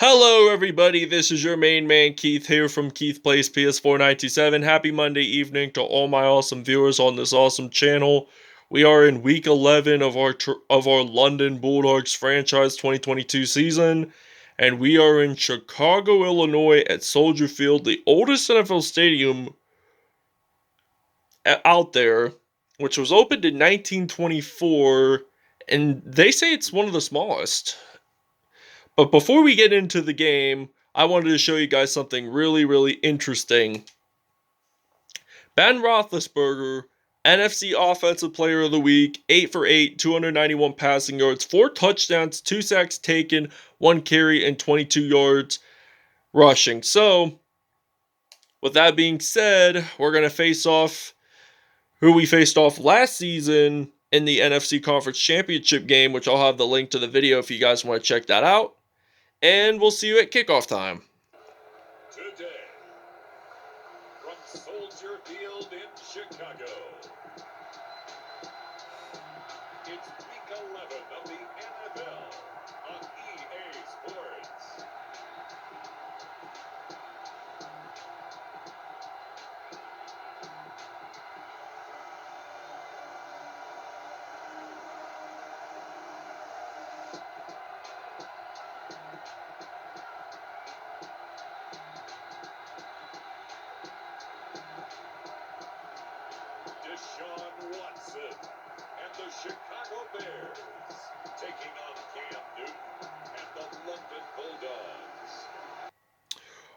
Hello everybody, this is your main man Keith here from Keith Plays PS4 927. Happy Monday evening to all my awesome viewers on this awesome channel. We are in week 11 of our London Bulldogs franchise 2022 season, and we are in Chicago, Illinois at Soldier Field, the oldest NFL stadium out there, which was opened in 1924, and they say it's one of the smallest. But before we get into the game, I wanted to show you guys something really interesting. Ben Roethlisberger, NFC Offensive Player of the Week, 8 for 8, 291 passing yards, 4 touchdowns, 2 sacks taken, 1 carry, and 22 yards rushing. So, with that being said, we're going to face off who we faced off last season in the NFC Conference Championship game, which I'll have the link to the video if you guys want to check that out. And we'll see you at kickoff time. Today, from Soldier Field in Chicago, it's week 11 of the NFL on EA Sports. Deshaun Watson and the Chicago Bears taking on Cam Newton and the London Bulldogs.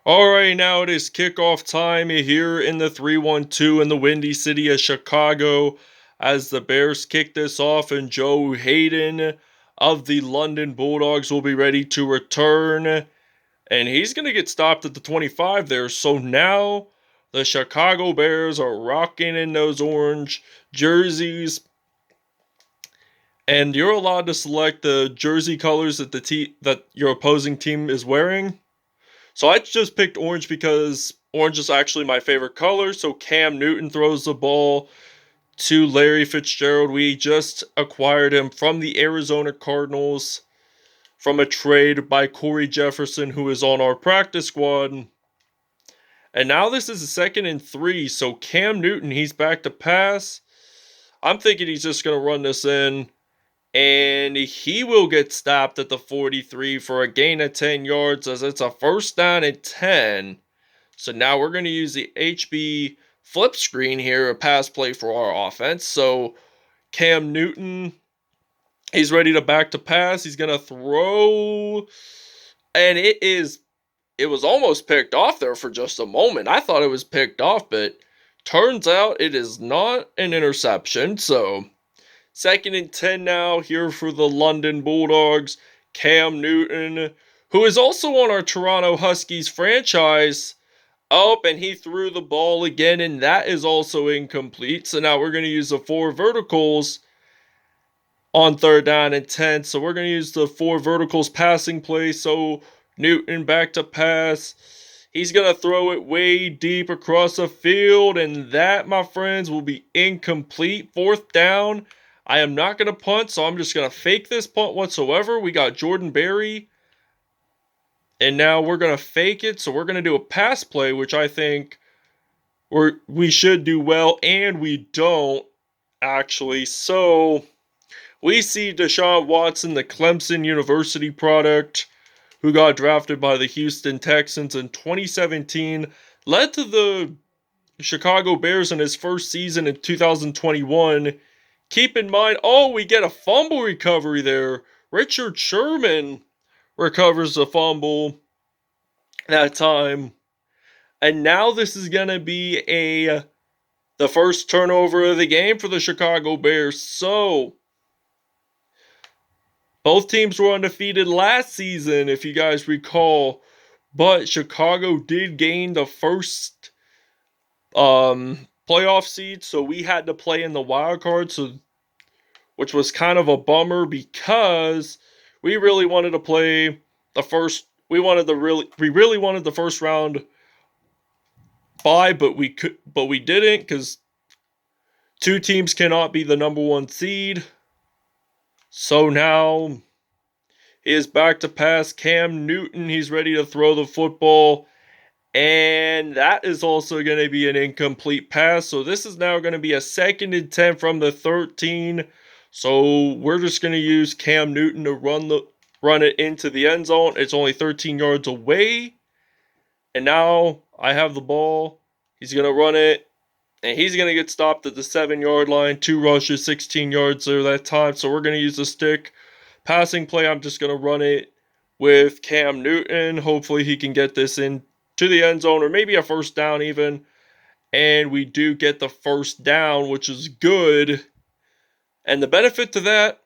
Alright, now it is kickoff time here in the 3-1-2 in the windy city of Chicago as the Bears kick this off, and Joe Hayden of the London Bulldogs will be ready to return, and he's going to get stopped at the 25 there. So now the Chicago Bears are rocking in those orange jerseys, and you're allowed to select the jersey colors that that your opposing team is wearing. So I just picked orange because orange is actually my favorite color. So Cam Newton throws the ball to Larry Fitzgerald. We just acquired him from the Arizona Cardinals from a trade by Corey Jefferson, who is on our practice squad. And now this is a 2nd and 3. So Cam Newton, he's back to pass. I'm thinking he's just going to run this in. And he will get stopped at the 43 for a gain of 10 yards as it's a 1st down and 10. So now we're going to use the HB flip screen here, a pass play for our offense. So Cam Newton, he's ready to back to pass. He's going to throw. And it was almost picked off there for just a moment. I thought it was picked off, but turns out it is not an interception. So 2nd and 10 now here for the London Bulldogs. Cam Newton, who is also on our Toronto Huskies franchise. Oh, and he threw the ball again, and that is also incomplete. So now we're going to use the 4 verticals on 3rd down and 10. So we're going to use the 4 verticals passing play. So Newton back to pass. He's going to throw it way deep across the field, and that, my friends, will be incomplete. 4th down. I am not going to punt, so I'm just going to fake this punt whatsoever. We got Jordan Berry, and now we're going to fake it. So we're going to do a pass play, which I think we should do well, and we don't, actually. So we see Deshaun Watson, the Clemson University product, who got drafted by the Houston Texans in 2017, led to the Chicago Bears in his first season in 2021. Keep in mind, we get a fumble recovery there. Richard Sherman recovers the fumble that time. And now this is going to be the first turnover of the game for the Chicago Bears. So, both teams were undefeated last season, if you guys recall. But Chicago did gain the first playoff seed, so we had to play in the wild card, which was kind of a bummer because we really wanted to play the first. We really wanted the first round bye, but we didn't because 2 teams cannot be the number 1 seed. So now He is back to pass. Cam Newton, he's ready to throw the football. And that is also going to be an incomplete pass. So this is now going to be a 2nd and 10 from the 13. So we're just going to use Cam Newton to run it into the end zone. It's only 13 yards away. And now I have the ball. He's going to run it. And he's going to get stopped at the 7-yard line. 2 rushes, 16 yards there that time. So we're going to use the stick. Passing play, I'm just going to run it with Cam Newton. Hopefully he can get this in to the end zone, or maybe a first down even. And we do get the first down, which is good. And the benefit to that,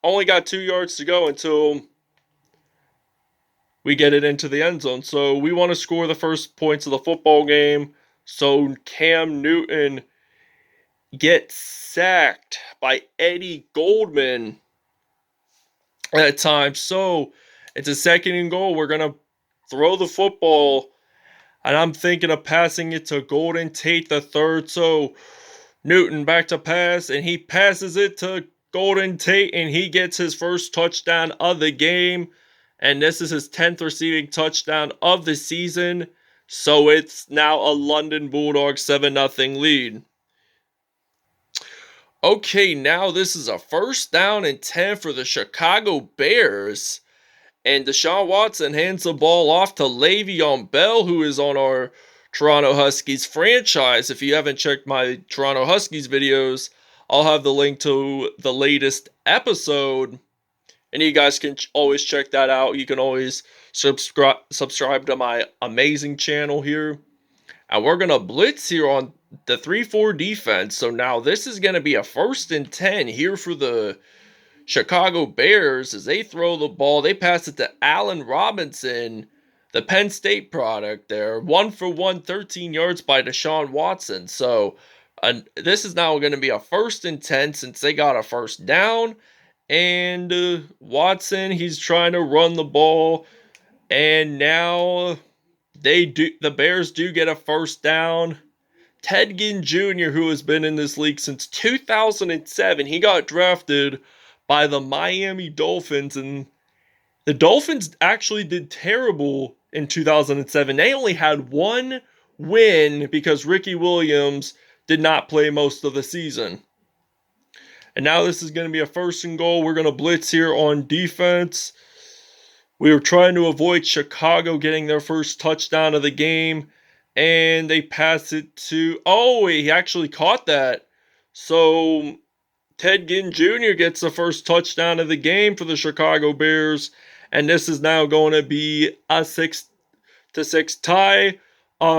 only got 2 yards to go until we get it into the end zone. So we want to score the first points of the football game. So Cam Newton gets sacked by Eddie Goldman at times. So it's a 2nd and goal. We're going to throw the football. And I'm thinking of passing it to Golden Tate the third. So Newton back to pass. And he passes it to Golden Tate. And he gets his first touchdown of the game. And this is his 10th receiving touchdown of the season. So it's now a London Bulldogs 7-0 lead. Okay, now this is a 1st down and 10 for the Chicago Bears. And Deshaun Watson hands the ball off to Le'Veon Bell, who is on our Toronto Huskies franchise. If you haven't checked my Toronto Huskies videos, I'll have the link to the latest episode. And you guys can always check that out. You can always subscribe to my amazing channel here. And we're going to blitz here on the 3-4 defense. So now this is going to be a 1st and 10 here for the Chicago Bears as they throw the ball. They pass it to Allen Robinson, the Penn State product there. 1 for 1, 13 yards by Deshaun Watson. So this is now going to be a 1st and 10 since they got a first down. And Watson, he's trying to run the ball. And now the Bears do get a first down. Ted Ginn Jr., who has been in this league since 2007, he got drafted by the Miami Dolphins. And the Dolphins actually did terrible in 2007. They only had 1 win because Ricky Williams did not play most of the season. And now this is going to be a 1st and goal. We're going to blitz here on defense. We were trying to avoid Chicago getting their first touchdown of the game. And they pass it to... Oh, he actually caught that. So Ted Ginn Jr. gets the first touchdown of the game for the Chicago Bears. And this is now going to be a 6-6 tie.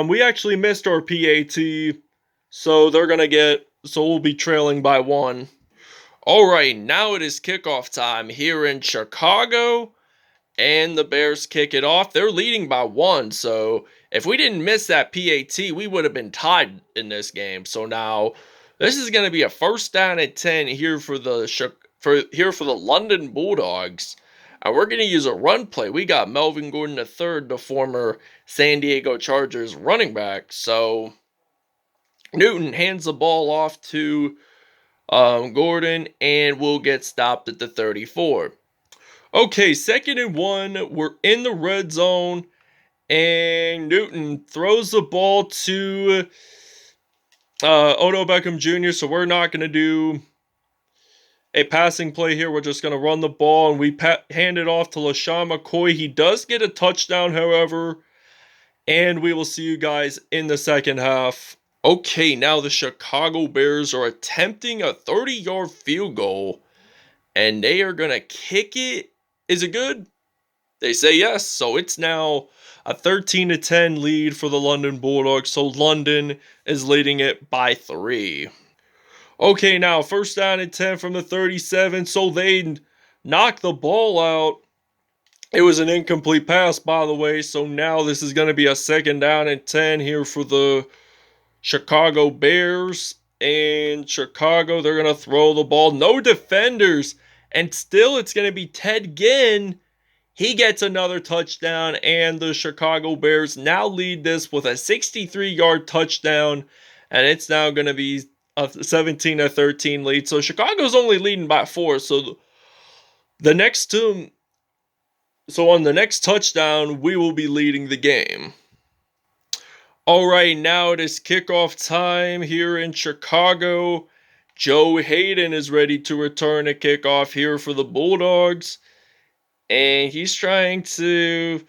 We actually missed our PAT. So they're going to get... So we'll be trailing by 1. Alright, now it is kickoff time here in Chicago, and the Bears kick it off. They're leading by 1, so if we didn't miss that PAT, we would have been tied in this game. So now, this is going to be a 1st down and 10 here for the London Bulldogs. And we're going to use a run play. We got Melvin Gordon III, the former San Diego Chargers running back. So Newton hands the ball off to Gordon, and we'll get stopped at the 34. Okay, 2nd and 1. We're in the red zone, and Newton throws the ball to Odell Beckham Jr., so we're not going to do a passing play here. We're just going to run the ball, and we hand it off to LaShawn McCoy. He does get a touchdown, however, and we will see you guys in the second half. Okay, now the Chicago Bears are attempting a 30-yard field goal, and they are going to kick it. Is it good? They say yes, so it's now a 13-10 lead for the London Bulldogs, so London is leading it by 3. Okay, now 1st down and 10 from the 37, so they knock the ball out. It was an incomplete pass, by the way, so now this is going to be a 2nd down and 10 here for the Chicago Bears. And Chicago, they're going to throw the ball. No defenders. And still, it's going to be Ted Ginn. He gets another touchdown. And the Chicago Bears now lead this with a 63-yard touchdown. And it's now going to be a 17-13 lead. So Chicago's only leading by 4. So the next So on the next touchdown, we will be leading the game. Alright, now it is kickoff time here in Chicago. Joe Hayden is ready to return a kickoff here for the Bulldogs. And he's trying to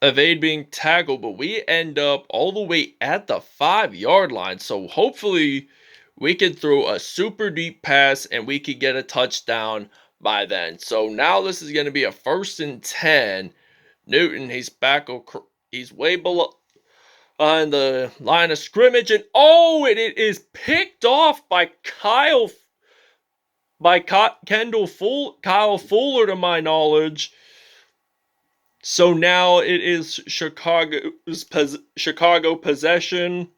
evade being tackled, but we end up all the way at the 5-yard line. So hopefully we can throw a super deep pass and we could get a touchdown by then. So now this is going to be a 1st and 10. Newton, he's back, he's way below on the line of scrimmage, and it is picked off by Kyle Fuller, to my knowledge. So now it is Chicago possession,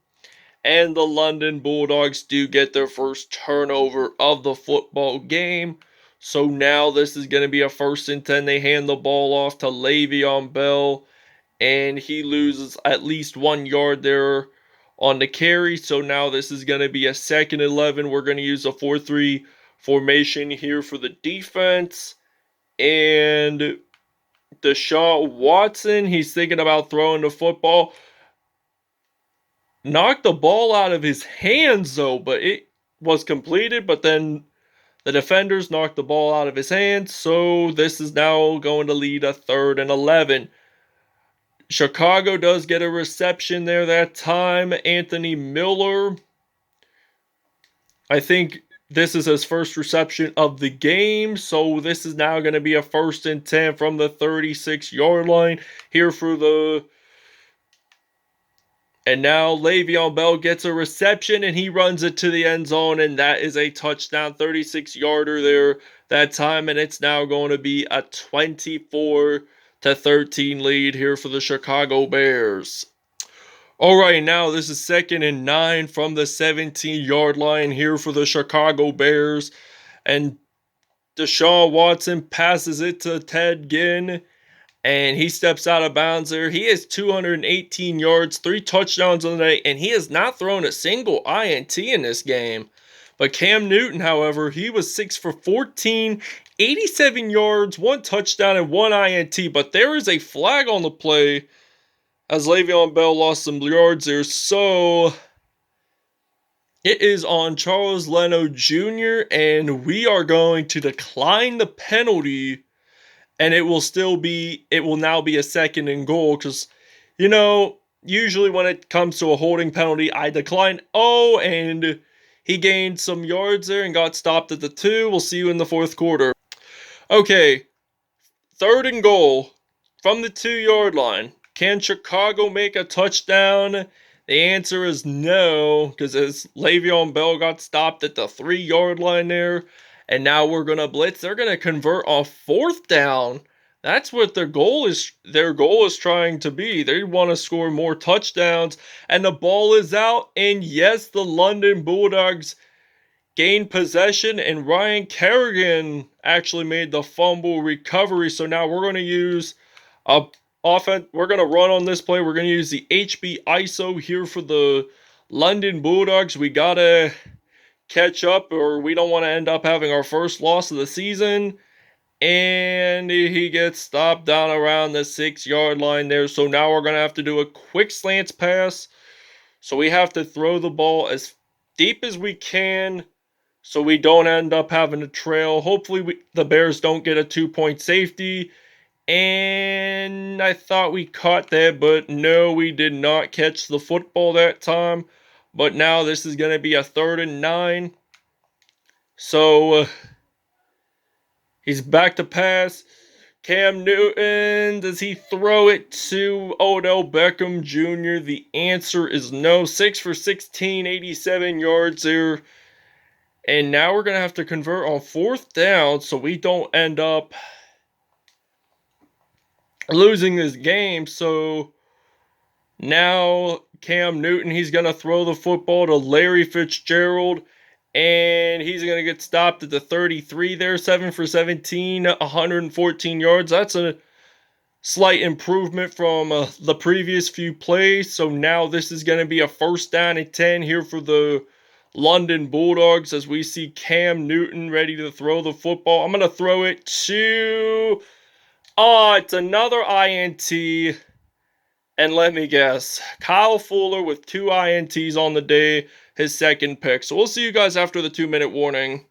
and the London Bulldogs do get their first turnover of the football game. So now this is going to be a 1st and 10. They hand the ball off to Le'Veon Bell, and he loses at least 1 yard there on the carry. So now this is going to be a 2nd and 11. We're going to use a 4-3 formation here for the defense. And Deshaun Watson, he's thinking about throwing the football. Knocked the ball out of his hands, though, but it was completed. But then the defenders knocked the ball out of his hands. So this is now going to lead a 3rd and 11. Chicago does get a reception there that time. Anthony Miller, I think this is his first reception of the game. So this is now going to be a 1st and 10 from the 36-yard line here for the... And now Le'Veon Bell gets a reception and he runs it to the end zone, and that is a touchdown, 36-yarder there that time, and it's now going to be a 24-13 lead here for the Chicago Bears. Alright, now this is 2nd and 9 from the 17-yard line here for the Chicago Bears. And Deshaun Watson passes it to Ted Ginn, and he steps out of bounds there. He has 218 yards, 3 touchdowns on the day, and he has not thrown a single INT in this game. But Cam Newton, however, he was 6 for 14, 87 yards, 1 touchdown, and 1 INT. But there is a flag on the play as Le'Veon Bell lost some yards there. So it is on Charles Leno Jr., and we are going to decline the penalty. And it will now be a 2nd and goal, because, usually when it comes to a holding penalty, I decline. And he gained some yards there and got stopped at the 2. We'll see you in the 4th quarter. Okay, 3rd and goal from the 2-yard line. Can Chicago make a touchdown? The answer is no, because as Le'Veon Bell got stopped at the 3-yard line there. And now we're going to blitz. They're going to convert on 4th down. That's what their goal is trying to be. They want to score more touchdowns. And the ball is out. And yes, the London Bulldogs gained possession. And Ryan Kerrigan actually made the fumble recovery. So now we're going to use offense. We're going to run on this play. We're going to use the HB ISO here for the London Bulldogs. We got to catch up, or we don't want to end up having our first loss of the season. And he gets stopped down around the 6-yard line there. So now we're going to have to do a quick slants pass. So we have to throw the ball as deep as we can so we don't end up having a trail. Hopefully the Bears don't get a 2-point safety. And I thought we caught that, but no, we did not catch the football that time. But now this is going to be a 3rd and 9. So he's back to pass. Cam Newton, does he throw it to Odell Beckham Jr.? The answer is no. 6 for 16, 87 yards there. And now we're going to have to convert on 4th down so we don't end up losing this game. So now Cam Newton, he's going to throw the football to Larry Fitzgerald, and he's going to get stopped at the 33 there. 7 for 17, 114 yards. That's a slight improvement from the previous few plays. So now this is going to be a 1st down and 10 here for the London Bulldogs as we see Cam Newton ready to throw the football. I'm going to throw it to Oh, it's another INT. And let me guess, Kyle Fuller with 2 INTs on the day, his second pick. So we'll see you guys after the 2-minute warning.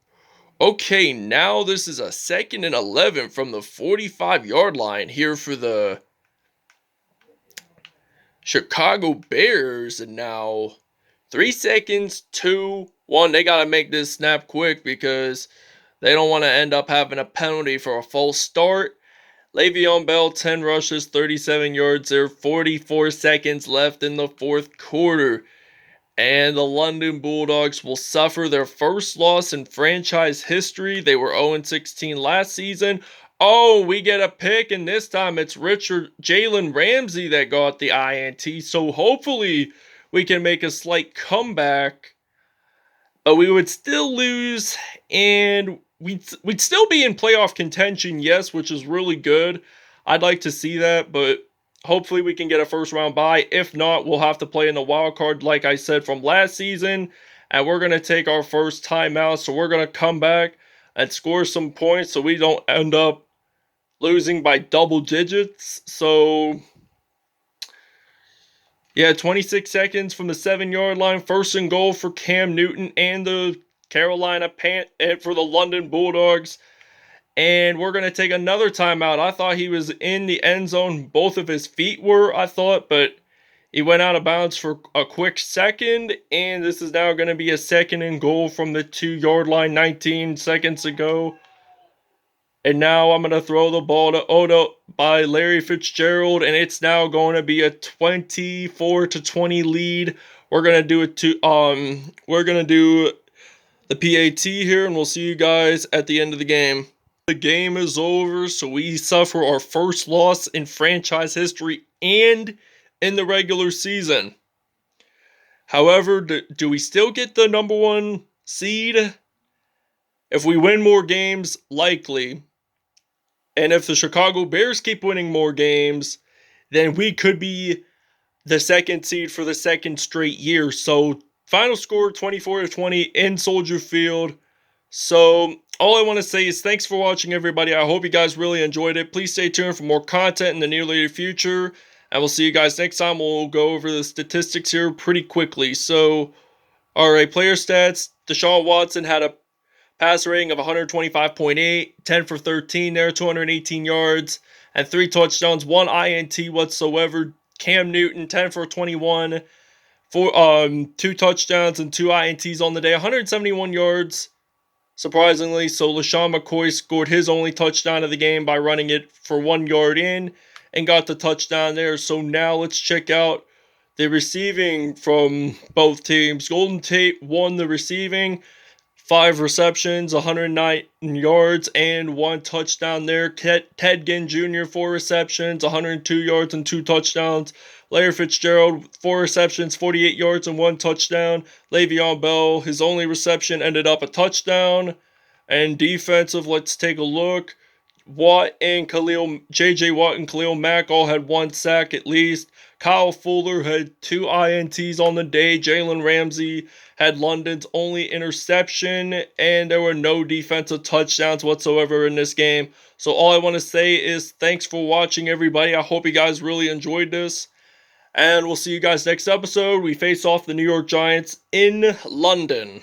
Okay, now this is a 2nd and 11 from the 45-yard line here for the Chicago Bears. And now 3 seconds, 2, 1. They got to make this snap quick because they don't want to end up having a penalty for a false start. Le'Veon Bell, 10 rushes, 37 yards there, 44 seconds left in the 4th quarter. And the London Bulldogs will suffer their first loss in franchise history. They were 0-16 last season. Oh, we get a pick, and this time it's Jalen Ramsey that got the INT. So hopefully we can make a slight comeback. But we would still lose, and we'd still be in playoff contention, yes, which is really good. I'd like to see that, but hopefully we can get a first round bye. If not, we'll have to play in the wild card, like I said, from last season. And we're going to take our first timeout, so we're going to come back and score some points so we don't end up losing by double digits. So yeah, 26 seconds from the 7-yard line. 1st and goal for Cam Newton and the Carolina and for the London Bulldogs. And we're going to take another timeout. I thought he was in the end zone. Both of his feet were, I thought, but he went out of bounds for a quick second. And this is now going to be a 2nd and goal from the 2-yard line 19 seconds ago. And now I'm going to throw the ball to Odo by Larry Fitzgerald. And it's now going to be a 24-20 lead. We're going to do it we're going to do the PAT here, and we'll see you guys at the end of the game. The game is over, so we suffer our first loss in franchise history and in the regular season. However, do we still get the number 1 seed? If we win more games, likely. And if the Chicago Bears keep winning more games, then we could be the 2nd seed for the 2nd straight year. So, final score 24-20 in Soldier Field. So, all I want to say is thanks for watching, everybody. I hope you guys really enjoyed it. Please stay tuned for more content in the near future. And we'll see you guys next time. We'll go over the statistics here pretty quickly. So, alright, player stats. Deshaun Watson had a passer rating of 125.8, 10 for 13 there, 218 yards, and 3 touchdowns, 1 INT whatsoever. Cam Newton, 10 for 21, 2 touchdowns and 2 INTs on the day, 171 yards, surprisingly. So LaShawn McCoy scored his only touchdown of the game by running it for 1 yard in and got the touchdown there. So now let's check out the receiving from both teams. Golden Tate won the receiving. 5 receptions, 109 yards, and 1 touchdown there. Ted Ginn Jr., 4 receptions, 102 yards, and 2 touchdowns. Larry Fitzgerald, 4 receptions, 48 yards, and 1 touchdown. Le'Veon Bell, his only reception ended up a touchdown. And defensive, let's take a look. J.J. Watt and Khalil Mack all had 1 sack at least. Kyle Fuller had 2 INTs on the day. Jalen Ramsey had London's only interception, and there were no defensive touchdowns whatsoever in this game. So all I want to say is thanks for watching, everybody. I hope you guys really enjoyed this, and we'll see you guys next episode. We face off the New York Giants in London.